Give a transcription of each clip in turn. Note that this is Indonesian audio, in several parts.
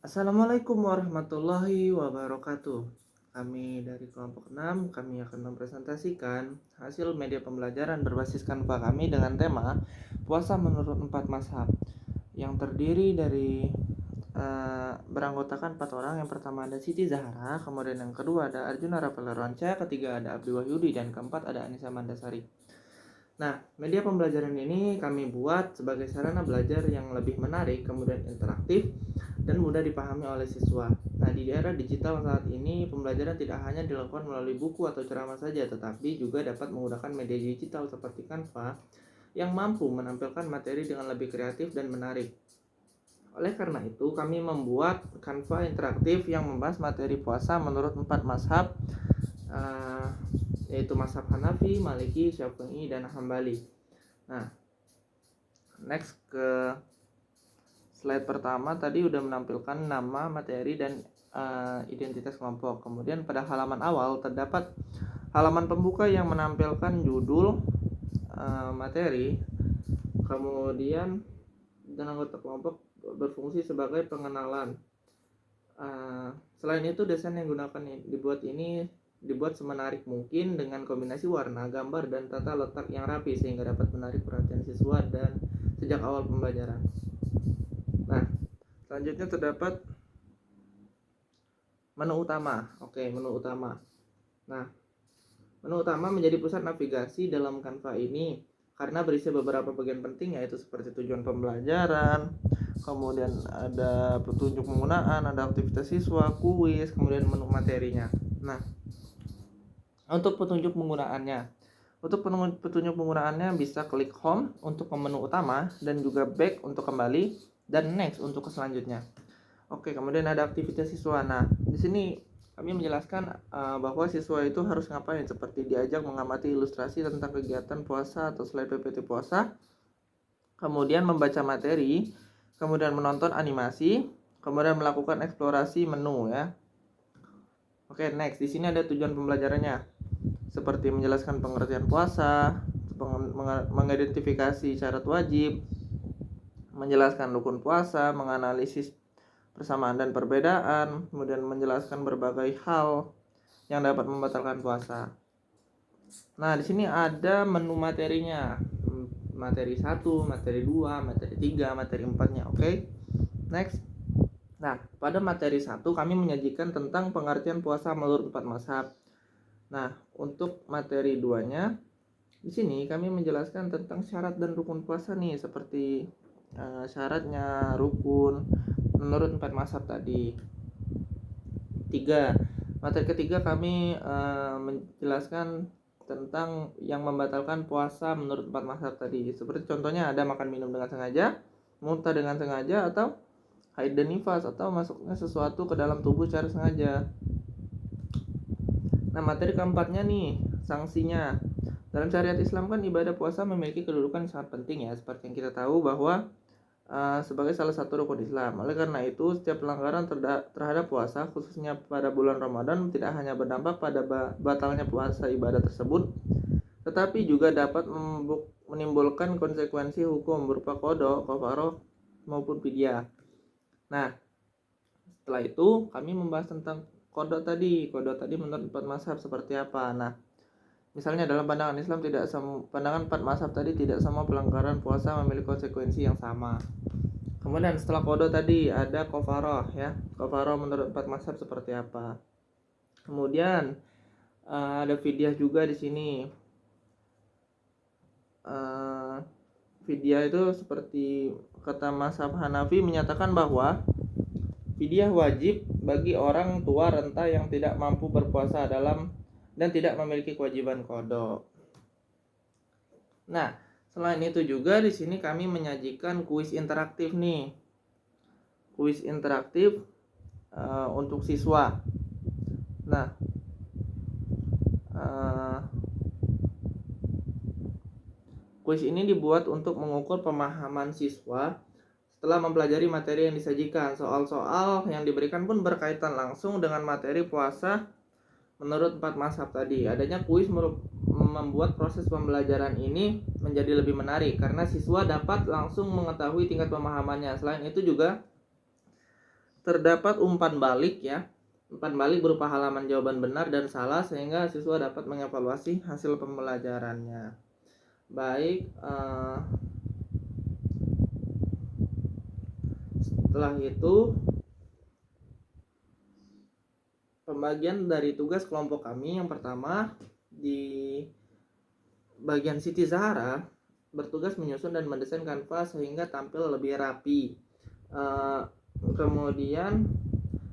Assalamualaikum warahmatullahi wabarakatuh. Kami dari kelompok 6, kami akan mempresentasikan hasil media pembelajaran berbasis Canva kami dengan tema Puasa menurut 4 mazhab yang terdiri dari beranggotakan 4 orang. Yang pertama ada Siti Zahra, kemudian yang kedua ada Arjuna Rapeleronca, ketiga ada Abdi Wahyudi, dan keempat ada Anissa Mandasari. Nah, media pembelajaran ini kami buat sebagai sarana belajar yang lebih menarik, kemudian interaktif, dan mudah dipahami oleh siswa. Nah, di era digital saat ini, pembelajaran tidak hanya dilakukan melalui buku atau ceramah saja, tetapi juga dapat menggunakan media digital seperti Canva yang mampu menampilkan materi dengan lebih kreatif dan menarik. Oleh karena itu, kami membuat Canva interaktif yang membahas materi puasa menurut 4 mazhab, yaitu mazhab Hanafi, Maliki, Syafi'i, dan Hambali. Nah, next ke slide pertama tadi udah menampilkan nama, materi, dan identitas kelompok. Kemudian pada halaman awal terdapat halaman pembuka yang menampilkan judul, materi, kemudian dan anggota kelompok berfungsi sebagai pengenalan. Selain itu, desain yang dibuat semenarik mungkin dengan kombinasi warna, gambar, dan tata letak yang rapi sehingga dapat menarik perhatian siswa dan sejak awal pembelajaran. Nah, selanjutnya terdapat menu utama. Menu utama. Nah, menu utama menjadi pusat navigasi dalam Canva ini karena berisi beberapa bagian penting, yaitu seperti tujuan pembelajaran, kemudian ada petunjuk penggunaan, ada aktivitas siswa, kuis, kemudian menu materinya. Nah, untuk petunjuk penggunaannya bisa klik home untuk ke menu utama dan juga back untuk kembali dan next untuk ke selanjutnya. Kemudian ada aktivitas siswa. Nah, di sini kami menjelaskan bahwa siswa itu harus ngapain, seperti diajak mengamati ilustrasi tentang kegiatan puasa atau slide PPT puasa, kemudian membaca materi, kemudian menonton animasi, kemudian melakukan eksplorasi menu ya. Next, di sini ada tujuan pembelajarannya, seperti menjelaskan pengertian puasa, mengidentifikasi syarat wajib, menjelaskan rukun puasa, menganalisis persamaan dan perbedaan, kemudian menjelaskan berbagai hal yang dapat membatalkan puasa. Nah, di sini ada menu materinya. Materi 1, materi 2, materi 3, materi 4-nya. Next. Nah, pada materi 1 kami menyajikan tentang pengertian puasa menurut 4 mazhab. Nah, untuk materi 2-nya di sini kami menjelaskan tentang syarat dan rukun puasa nih, seperti syaratnya, rukun menurut 4 mazhab tadi. 3. Materi ketiga kami menjelaskan tentang yang membatalkan puasa menurut 4 mazhab tadi. Seperti contohnya ada makan minum dengan sengaja, muntah dengan sengaja, atau haid dan nifas, atau masuknya sesuatu ke dalam tubuh secara sengaja. Nah, materi keempatnya nih, sanksinya. Dalam syariat Islam kan ibadah puasa memiliki kedudukan yang sangat penting ya, seperti yang kita tahu bahwa sebagai salah satu rukun Islam. Oleh karena itu, setiap pelanggaran terhadap puasa, khususnya pada bulan Ramadan, tidak hanya berdampak pada batalnya puasa ibadah tersebut, tetapi juga dapat menimbulkan konsekuensi hukum berupa qada, kafarah, maupun fidyah. Nah, setelah itu kami membahas tentang qada tadi menurut 4 mazhab seperti apa. Nah, misalnya dalam pandangan Islam pandangan 4 mazhab tadi tidak semua pelanggaran puasa memiliki konsekuensi yang sama. Kemudian setelah qada tadi ada kafarah ya. Kafarah menurut 4 mazhab seperti apa. Kemudian ada fidyah juga di sini. Fidyah itu seperti kata mazhab Hanafi menyatakan bahwa fidyah wajib bagi orang tua renta yang tidak mampu berpuasa dan tidak memiliki kewajiban qada. Nah, selain itu juga di sini kami menyajikan kuis interaktif nih. Kuis interaktif untuk siswa. Nah, kuis ini dibuat untuk mengukur pemahaman siswa setelah mempelajari materi yang disajikan. Soal-soal yang diberikan pun berkaitan langsung dengan materi puasa menurut 4 mazhab tadi. Adanya kuis membuat proses pembelajaran ini menjadi lebih menarik karena siswa dapat langsung mengetahui tingkat pemahamannya. Selain itu juga terdapat umpan balik ya. Umpan balik berupa halaman jawaban benar dan salah sehingga siswa dapat mengevaluasi hasil pembelajarannya. Baik, setelah itu pembagian dari tugas kelompok kami yang pertama di bagian Siti Zahara bertugas menyusun dan mendesain kanvas sehingga tampil lebih rapi. Kemudian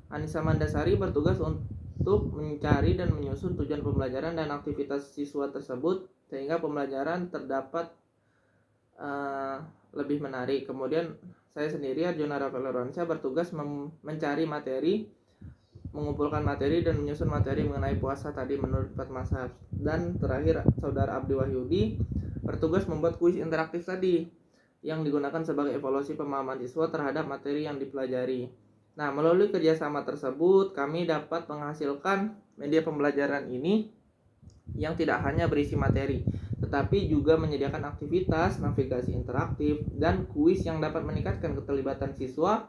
Anissa Mandasari bertugas untuk mencari dan menyusun tujuan pembelajaran dan aktivitas siswa tersebut sehingga pembelajaran terdapat lebih menarik. Kemudian saya sendiri, Arjuna Rafael Rohansyah, bertugas mencari materi, mengumpulkan materi dan menyusun materi mengenai puasa tadi menurut 4 mazhab. Dan terakhir Saudara Abdi Wahyudi bertugas membuat kuis interaktif tadi yang digunakan sebagai evaluasi pemahaman siswa terhadap materi yang dipelajari. Nah, melalui kerjasama tersebut kami dapat menghasilkan media pembelajaran ini yang tidak hanya berisi materi, tetapi juga menyediakan aktivitas, navigasi interaktif, dan kuis yang dapat meningkatkan keterlibatan siswa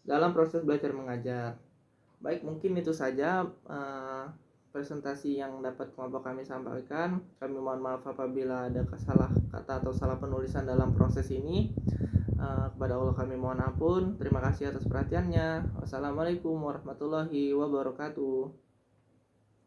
dalam proses belajar mengajar. Baik, mungkin itu saja presentasi yang dapat kelompok kami sampaikan. Kami mohon maaf apabila ada salah kata atau salah penulisan dalam proses ini. Kepada Allah kami mohon ampun. Terima kasih atas perhatiannya. Wassalamualaikum warahmatullahi wabarakatuh.